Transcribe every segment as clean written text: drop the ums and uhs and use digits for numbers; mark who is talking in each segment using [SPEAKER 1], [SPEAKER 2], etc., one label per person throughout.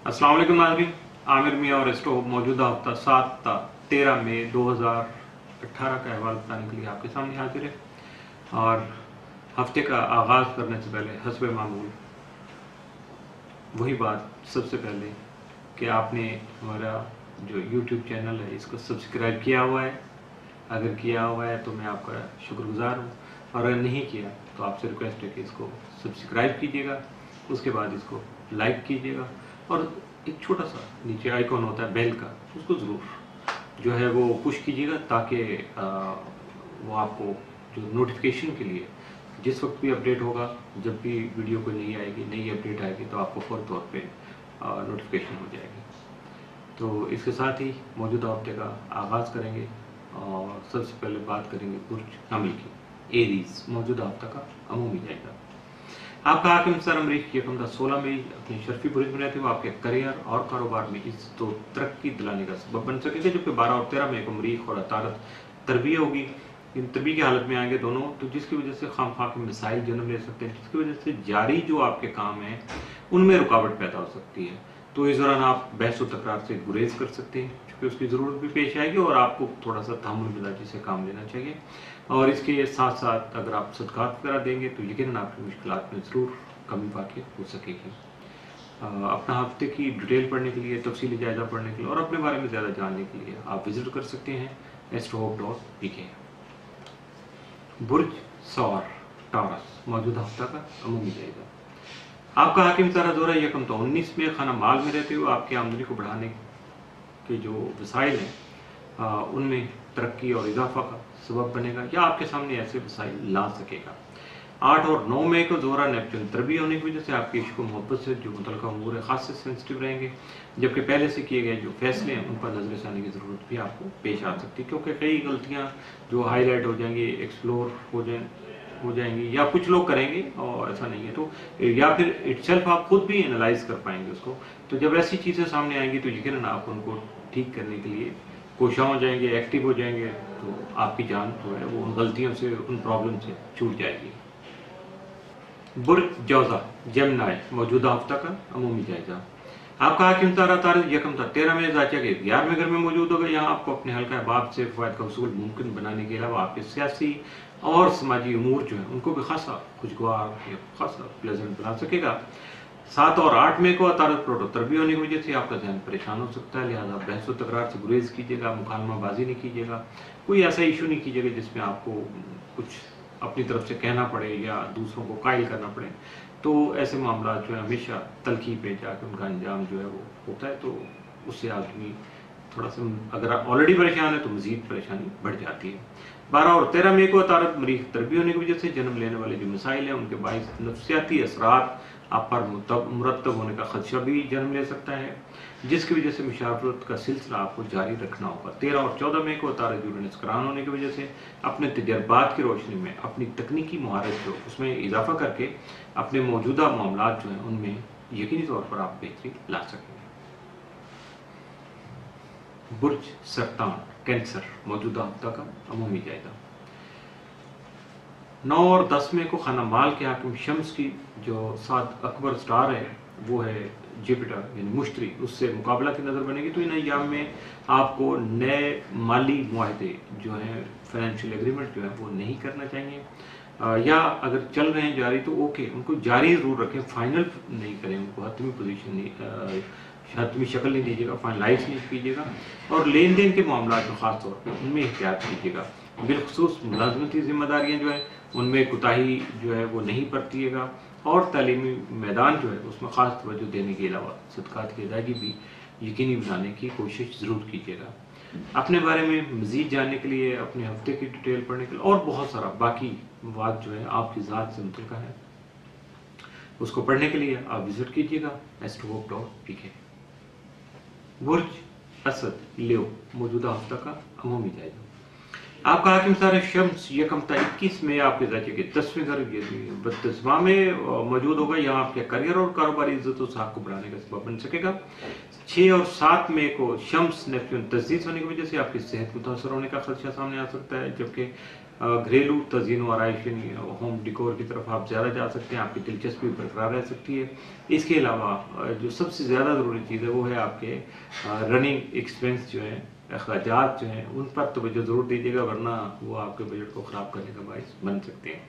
[SPEAKER 1] अस्सलाम वालेकुम नाज़रीन, आमिर मियाँ और एस्ट्रो मौजूदा हफ्ता 7-13 मई 2018 का अहवाल बताने के लिए आपके सामने हाजिर है। और हफ्ते का आगाज़ करने से पहले हस्बे मामूल वही बात सबसे पहले कि आपने हमारा जो YouTube चैनल है इसको सब्सक्राइब किया हुआ है। अगर किया हुआ है तो मैं आपका शुक्रगुजार हूँ, और अगर नहीं किया तो आपसे रिक्वेस्ट है कि इसको सब्सक्राइब कीजिएगा, उसके बाद इसको लाइक कीजिएगा, और एक छोटा सा नीचे आइकॉन होता है बेल का, उसको ज़रूर जो है वो पुश कीजिएगा, ताकि वो आपको जो नोटिफिकेशन के लिए जिस वक्त भी अपडेट होगा, जब भी वीडियो कोई नई अपडेट आएगी तो आपको फ़ौरी तौर पे नोटिफिकेशन हो जाएगी। तो इसके साथ ही मौजूदा हफ्ते का आगाज़ करेंगे और सबसे पहले बात करेंगे बुर्ज हामिल की, एरीज मौजूदा हफ्ता का अमूमी जायजा। आपका हाकिम सर अमरीक यकम 16 मई अपने शर्फी बुर्ज में रहते हुए आपके करियर और कारोबार में इस तो तरक्की दिलाने का सबब बन सकेंगे, जबकि 12 और 13 मई को मरीख और अतारत तरबिय होगी। इन तरबिय की हालत में आएंगे दोनों, तो जिसकी वजह से खामखा के मिसाइल जन्म ले सकते हैं, जिसकी वजह से जारी जो आपके काम हैं उनमें रुकावट पैदा हो सकती है। तो इस दौरान आप बहस व तकरार से गुरेज कर सकते हैं, क्योंकि उसकी ज़रूरत भी पेश आएगी और आपको थोड़ा सा तहम्मुल मिजाजी से काम लेना चाहिए। और इसके साथ साथ अगर आप सदकात वगैरह देंगे तो यकीनन आपकी मुश्किलात में ज़रूर कमी वाक़ई हो सकेगी। अपना हफ्ते की डिटेल पढ़ने के लिए, तफसीली जायजा पढ़ने के लिए और अपने बारे में ज़्यादा जानने के लिए आप विज़िट कर सकते हैं astrohope.pk। बुर्ज सौर टॉरस मौजूदा हफ्ता का अमूमी जायजा। आपका हाकिम सारा दौरा यकम तो 19 में खाना माल में रहते हुए आपकी आमदनी को बढ़ाने के जो वसाइल हैं उनमें तरक्की और इजाफा का सबब बनेगा, या आपके सामने ऐसे वसाइल ला सकेगा। 8 और 9 मई को जोरा नेपच्यून तरबी होने की वजह से आपके इश्क मोहब्बत से जो मुतल्लिका अमूर है खास से सेंसिटिव रहेंगे, जबकि पहले से किए गए जो फैसले हैं उन पर नजर षानी की ज़रूरत भी आपको पेश आ सकती है, क्योंकि कई गलतियाँ जो हाईलाइट हो जाएंगी, एक्सप्लोर हो जाएंगी, या कुछ लोग करेंगे और ऐसा नहीं है तो, या फिर इटसेल्फ आप खुद भी एनालाइज कर पाएंगे उसको। तो जब ऐसी चीज़ें सामने आएंगी तो यकीनन आप उनको ठीक करने के लिए कोशिश हो जाएंगे, एक्टिव हो जाएंगे, तो आपकी जान जो है वो उन गलतियों से, उन प्रॉब्लम से छूट जाएगी। बुर्ज जौजा जेमिनी मौजूदा हफ्ता का अमूमी जायजा। आपका हाकिम तारा तारीख यकम था 13 में जाचा के 11वें घर में मौजूद होगा। यहाँ आपको अपने हल्का अहबाब से फ़वाइद का हसूल मुमकिन बनाने के अलावा आपके सियासी और समाजी उमूर जो है उनको भी खासा खुशगवार या खासा प्लेजेंट बना सकेगा। 7 और 8 मई को अतारत प्रोटो तरबी होने की वजह से आपका ध्यान परेशान हो सकता है, लिहाजा बहस व तकरार से गुरेज कीजिएगा, मुकालमाबाजी नहीं कीजिएगा, कोई ऐसा इशू नहीं कीजिएगा जिसमें आपको कुछ अपनी तरफ से कहना पड़े या दूसरों को कायल करना पड़े। तो ऐसे मामला जो है हमेशा तलखी पे जाकर उनका अंजाम जो है वो होता है, तो उससे आदमी थोड़ा सा, अगर ऑलरेडी परेशान है तो मजीद परेशानी बढ़ जाती है। 12 और 13 मई को अतारत मरीख तरबी होने की वजह से जन्म लेने वाले जो मिसाइल हैं उनके बाइस नफ्सियाती असरात आप पर मुरतब होने का खदशा भी जन्म ले सकता है, जिसकी वजह से मुशावरत का सिलसिला आपको जारी रखना होगा। 13 और 14 मई को अतारत यूरेनस करान होने की वजह से अपने तजर्बात की रोशनी में अपनी तकनीकी महारत जो उसमें इजाफा करके अपने मौजूदा मामलात जो हैं उनमें यकीनी तौर पर आप बेहतरी ला सकेंगे। बुर्ज सरतान कैंसर मौजूदा हफ्ता का अमूमी जायजा। 9 और 10 मई को खाना माल के हाकिम शम्स की जो 7 अकबर स्टार है वो है जुपिटर यानी मुश्तरी, उससे मुकाबला की नज़र बनेगी। तो इन अय्याम में आपको नए माली मुआहदे जो हैं, फाइनेंशियल एग्रीमेंट जो है वो नहीं करना चाहिए, या अगर चल रहे हैं जारी तो ओके, उनको जारी ज़रूर रखें, फाइनल नहीं करें, उनको हतमी पोजीशन नहीं, हतमी शक्ल नहीं दीजिएगा, फाइनलाइज नहीं कीजिएगा। और लेन देन के मामला जो ख़ास तौर पर उनमें एहतियात कीजिएगा, बिलखसूस मुलाजमती जिम्मेदारियाँ जो है उनमें कोताही जो है वो नहीं बरतिएगा, और तालीमी मैदान जो है उसमें ख़ास तवज्जो देने के अलावा सदकात की अदायगी भी यकीनी बनाने की कोशिश ज़रूर कीजिएगा। अपने बारे में मज़ीद जानने के लिए, अपने हफ्ते की डिटेल पढ़ने के लिए और बहुत सारा बाकी बात जो है आपकी ज़ात से मुतल्लिक़ है, उसको पढ़ने के लिए आप विज़िट कीजिएगा astrohope.pk। बुर्ज असद लियो मौजूदा हफ्ता का अमूमी जायजा। आपका हाकिम सारे शम्स यकम था 21 में आपके जाचे के 10वें घर 32वां में मौजूद होगा। यहाँ आपके करियर और कारोबारी इज्जत और साख को बढ़ाने का सबब बन सकेगा। 6 और 7 मई को शम्स नेपच्यून तजदीद होने की वजह से आपकी सेहत मुतासर होने का खदशा सामने आ सकता है, जबकि घरेलू तज़ीन व आराइश यानी होम डिकोर की तरफ आप ज़्यादा जा सकते हैं, आपकी दिलचस्पी बरकरार रह सकती है। इसके अलावा जो सबसे ज़्यादा ज़रूरी चीज़ है वो है आपके रनिंग एक्सपेंस जो है, अखराजात जो हैं, उन पर तवज्जो ज़रूर दीजिएगा, वरना वो आपके बजट को ख़राब करने का बाइस बन सकते हैं।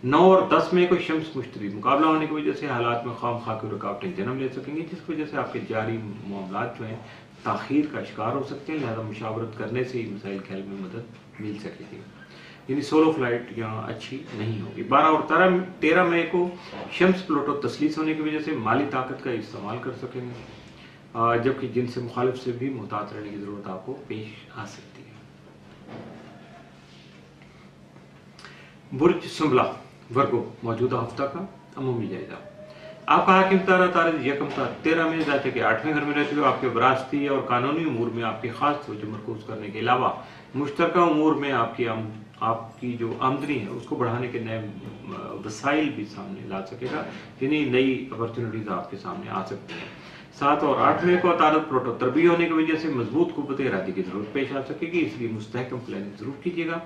[SPEAKER 1] 9 और 10 मई को शम्स मुश्तरी मुकाबला होने की वजह से हालात में खाम खाकी रुकावटें जन्म ले सकेंगे, जिसकी वजह से आपके जारी मामलात जो हैं ताख़ीर का शिकार हो सकते हैं। लिहाजा मुशावरत करने से ही मसाइल के हल में मदद मिल सकेगी, यानी सोलो फ्लाइट यहाँ अच्छी नहीं होगी। 12 और 13 मई को शम्स प्लूटो तस्लीस होने की वजह से माली ताकत का इस्तेमाल कर सकेंगे, जबकि जिनसे मुखालिफ से भी मुहतात रहने की ज़रूरत आपको पेश आ सकती है। बुर्ज सुंबला वर्गो मौजूदा हफ्ता का अमूमी जायजा। आपका हाकिम तारा तारीख यकम था 13 मई जाते के 8वें घर में रहते हुए आपके विरासती और कानूनी उमूर में आपकी खास तवज्जो मरकूज करने के अलावा मुश्तरका उमूर में आपकी जो आमदनी है उसको बढ़ाने के नए वसाइल भी सामने ला सकेगा, यानी नई अपॉर्चुनिटीज आपके सामने आ सकती हैं। 7 और 8 मई को अतारत प्रोटो तरबी होने की वजह से मजबूत कुव्वत इरादी की जरूरत पेश आ सकेगी, इसलिए मुस्तहकम प्लानिंग जरूर कीजिएगा।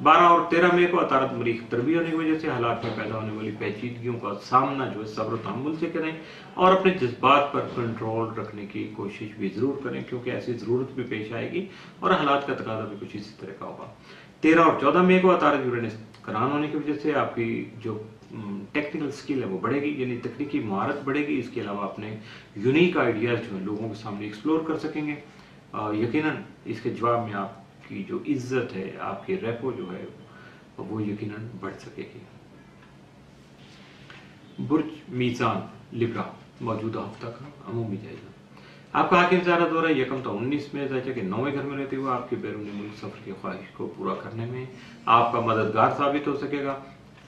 [SPEAKER 1] 12 और 13 मई को अतारत मरीख तरबी होने की वजह से हालात में पैदा होने वाली पेचीदगियों का सामना जो है सब्र तहम्मुल से करें और अपने जज्बात पर कंट्रोल रखने की कोशिश भी जरूर करें, क्योंकि ऐसी जरूरत भी पेश आएगी और हालात का तकाजा भी कुछ इसी तरह का होगा। 13 और 14 मई को अतारत यूरेनस करान होने की वजह से आपकी जो टेक्निकल स्किल है वो बढ़ेगी, यानी तकनीकी महारत बढ़ेगी। इसके अलावा अपने यूनिक आइडियाज जो है लोगों के सामने एक्सप्लोर कर सकेंगे। यकीनन इसके जवाब में आपकी जो इज्जत है, आपकी रेपो जो है वो यकीनन बढ़ सकेगी। बुर्ज मीज़ान लिब्रा मौजूदा हफ्ता का अमूमी जायजा। आपका हाकिम ज़ारा दौरा यकम था 19 में जैसे कि 9वें घर में रहते हुए आपकी बैरूनी मुल्क सफ़र की ख्वाहिश को पूरा करने में आपका मददगार साबित हो सकेगा।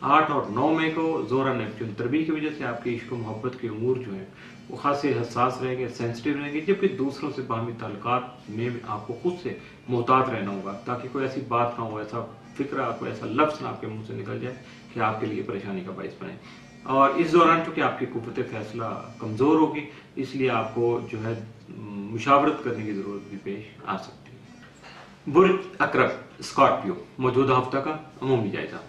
[SPEAKER 1] 8 और 9 मई को ज़ोरा नेपच्यून तरबी की वजह से आपके इश्क मोहब्बत के उमूर जो हैं वो खासे हसास रहेंगे, सेंसिटिव रहेंगे, जबकि दूसरों से बाहमी ताल्लुकात में आपको खुद से मोहतात रहना होगा, ताकि कोई ऐसी बात ना हो, ऐसा फिक्रा, कोई ऐसा लफ्ज़ ना आपके मुंह से निकल जाए कि आपके लिए परेशानी का बाइस बने। और इस दौरान चूँकि आपकी कुव्वत फैसला कमज़ोर होगी, इसलिए आपको जो है मुशावरत करने की ज़रूरत भी पेश आ सकती है। बुर्ज अकरब स्कॉर्पियो मौजूदा हफ्ता का अमूमी जायजा।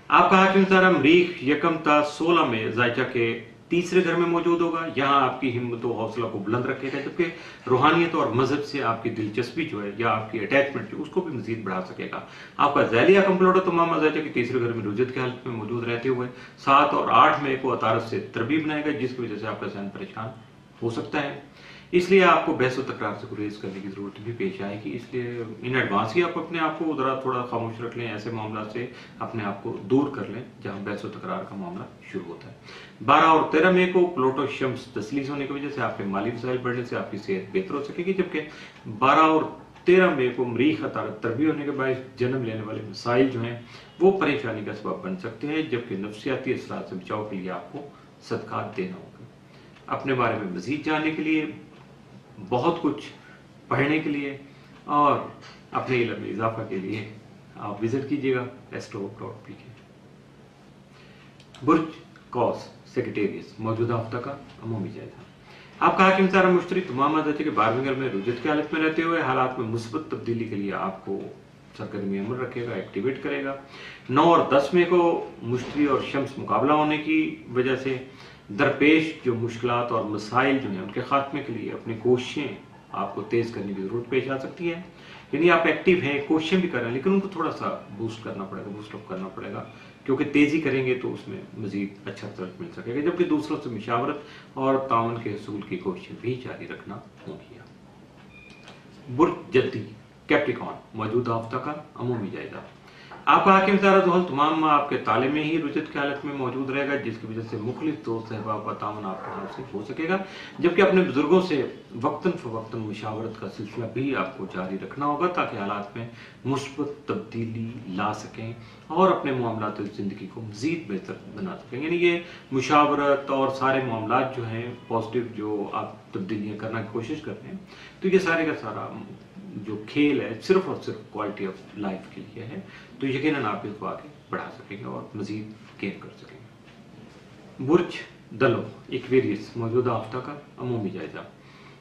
[SPEAKER 1] आपका हाकिम तारा मरीख यकम था 16 में जायचा के तीसरे घर में मौजूद होगा। यहाँ आपकी हिम्मत और हौसला को बुलंद रखेगा, जबकि रूहानियत और मजहब से आपकी दिलचस्पी जो है या आपकी अटैचमेंट जो उसको भी मजीद बढ़ा सकेगा। आपका ज़ैलिया कंप्लोटो तमाम जायचा के तीसरे घर में रुजत की हालत में मौजूद रहते हुए 7 और 8 मई को अतारत से तरबी बनाएगा, जिसकी वजह से आपका जहन परेशान हो सकता है। इसलिए आपको बहस व तकरार से गुरेज करने की ज़रूरत भी पेश आएगी, इसलिए इन एडवांस ही आप अपने आप को थोड़ा खामोश रख लें, ऐसे मामला से अपने आप को दूर कर लें जहां बहस व तकरार का मामला शुरू होता है। 12 और 13 मई को प्लूटो शम्स तस्लीस होने की वजह से आपके माली वसाइल बढ़ने से आपकी सेहत बेहतर हो सकेगी, जबकि 12 और 13 मई को मरीख अतारत तरबी होने के बाद जन्म लेने वाले मसाइल जो हैं वो परेशानी का सबब बन सकते हैं, जबकि नफ्सियाती असरात से बचाव के लिए आपको सदकात देना होगा। अपने बारे में मजीद जानने के लिए, बहुत कुछ पढ़ने के लिए और अपने इल्म में इजाफा के लिए आप विजिट कीजिएगा astro.pk। बुर्ज कॉस सेक्रेटेरियस मौजूदा हफ्ता का अमूमी जायजा। आपका हाकिम तारा मुश्तरी तमाम आदत के 12वें घर में रुजत की हालत में रहते हुए हालात में मुस्बत तब्दीली के लिए आपको सरगर्मी अमल रखेगा, एक्टिवेट करेगा। 9 और 10 मई को मुश्तरी और शम्स मुकाबला होने की वजह से दरपेश जो मुश्किलात और मसाइल जो हैं उनके खात्मे के लिए अपनी कोशिशें आपको तेज़ करने की ज़रूरत पेश आ सकती है। यानी आप एक्टिव हैं, कोशिशें भी कर रहे हैं, लेकिन उनको थोड़ा सा बूस्ट करना पड़ेगा, बूस्ट अप करना पड़ेगा, क्योंकि तेज़ी करेंगे तो उसमें मज़ीद अच्छा रिजल्ट मिल सकेगा, जबकि दूसरों से मुशावरत और ताउन के हसूल की कोशिशें भी जारी रखना होगी। बुर्ज जद्दी कैप्रिकॉन मौजूदा हफ्ता का अमूमी जायजा। आपका हाकिम तारा ज़ुहल तमाम आपके ताले में ही रुजत की हालत में मौजूद रहेगा, जिसकी वजह से मुख्तलिफ दोस्त अहबाब का ताउन आपको हासिल हो सकेगा, जबकि अपने बुजुर्गों से वक्तन फ़वक्तन मुशावरत का सिलसिला भी आपको जारी रखना होगा, ताकि हालात में मुस्बत तब्दीली ला सकें और अपने मामलात ज़िंदगी को मज़ीद बेहतर बना सकें। यानी ये मुशावरत और सारे मामलात जो हैं पॉजिटिव जो आप तब्दीलियाँ करने की कोशिश करते हैं, तो ये सारे का सारा जो खेल है सिर्फ और सिर्फ क्वालिटी ऑफ लाइफ के लिए है, तो यकीनन आप इसको आगे बढ़ा सकेंगे और मज़ीद गेन कर सकेंगे। बुर्ज दलो एक्वेरियस मौजूदा हफ्ता का अमूमी जायजा।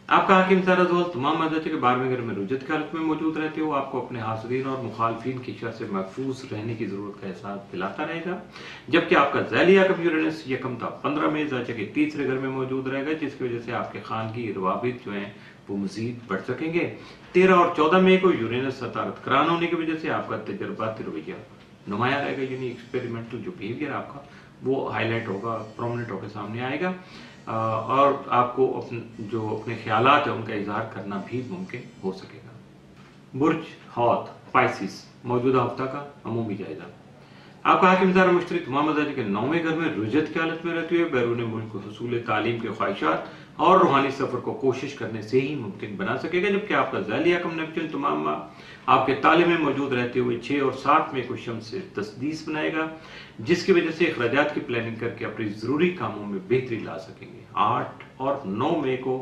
[SPEAKER 1] आपका हाकिम सारा रोल तमाम मदद के 12वें घर में रुजत की हालत में मौजूद रहते हो, आपको अपने हासिरीन और मुखालफिन की शर से महफूज रहने की जरूरत का एहसास दिलाता रहेगा। जबकि आपका ज़ैली हाकिम यूरेनस यकम था 15 में ज़ाचा के तीसरे घर में मौजूद रहेगा, जिसकी वजह से आपके खानगी रवाबित जो हैं वो मजीद बढ़ सकेंगे। 13 और 14 मई को यूरेनस सतारत करान होने की वजह से आपका तजर्बाती रवैया नुमाया रहेगा, यानी एक्सपेरिमेंटल जो बिहेवियर आपका वो हाईलाइट होगा, प्रोमिनेंट होकर सामने आएगा। और आपको अपने ख्यालात है उनका इजहार करना भी मुमकिन हो सकेगा। बुर्ज हौत स्पाइसिस मौजूदा हफ्ता का अमूमी जायजा। आपका हाकिम ज़ारा मुश्तरी तमाम मजाज के 9वें घर में रुजत की हालत में रहते हुए बैरून मुल्क को हुसूल तालीम के ख्वाहिशात और रूहानी सफ़र को कोशिश करने से ही मुमकिन बना सकेगा। जबकि आपका ज़ैली हाकिम नेपच्यून तमाम आपके ताले में मौजूद रहते हुए 6 और 7 में को शम्स से तस्दीस बनाएगा, जिसकी वजह से अखराजात की प्लानिंग करके अपनी ज़रूरी कामों में बेहतरी ला सकेंगे। 8 और 9 मई को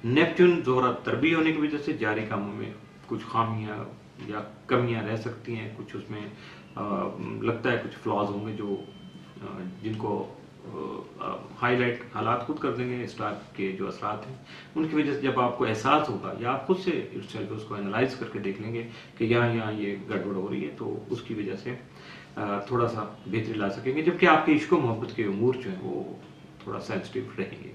[SPEAKER 1] नेपच्यून जोहरा तरबी होने की वजह से जारी कामों में कुछ खामियां या कमियां रह सकती हैं, कुछ उसमें लगता है कुछ फ्लॉज होंगे जो जिनको हाईलाइट हालात खुद कर देंगे। इस टाइप के जो असरात हैं उनकी वजह से जब आपको एहसास होगा या आप खुद से उसको एनालाइज करके देख लेंगे कि यहाँ ये गड़बड़ हो रही है, तो उसकी वजह से थोड़ा सा बेहतरी ला सकेंगे। जबकि आपके इश्क मोहब्बत के उमूर जो हैं वो थोड़ा सेंसिटिव रहेंगे।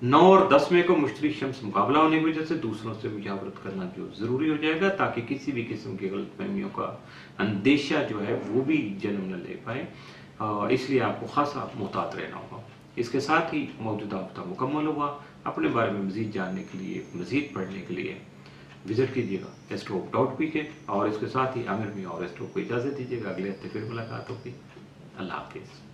[SPEAKER 1] 9 और 10 मई को मुश्तरी शम्स मुकाबला होने की वजह से दूसरों से मुजावरत करना जो ज़रूरी हो जाएगा, ताकि किसी भी किस्म की गलतफहमियों का अंदेशा जो है वो भी जन्म न ले पाए। इसलिए आपको खासा मुहतात रहना होगा। इसके साथ ही मौजूदा हफ्ता मुकम्मल हुआ। अपने बारे में मज़ीद जानने के लिए, मज़ीद पढ़ने के लिए विजिट कीजिएगा astro.pk और इसके साथ ही आमिर मियां और एस्ट्रो को इजाज़त दीजिएगा। अगले हफ्ते फिर मुलाकात होगी। अल्लाह हाफिज़।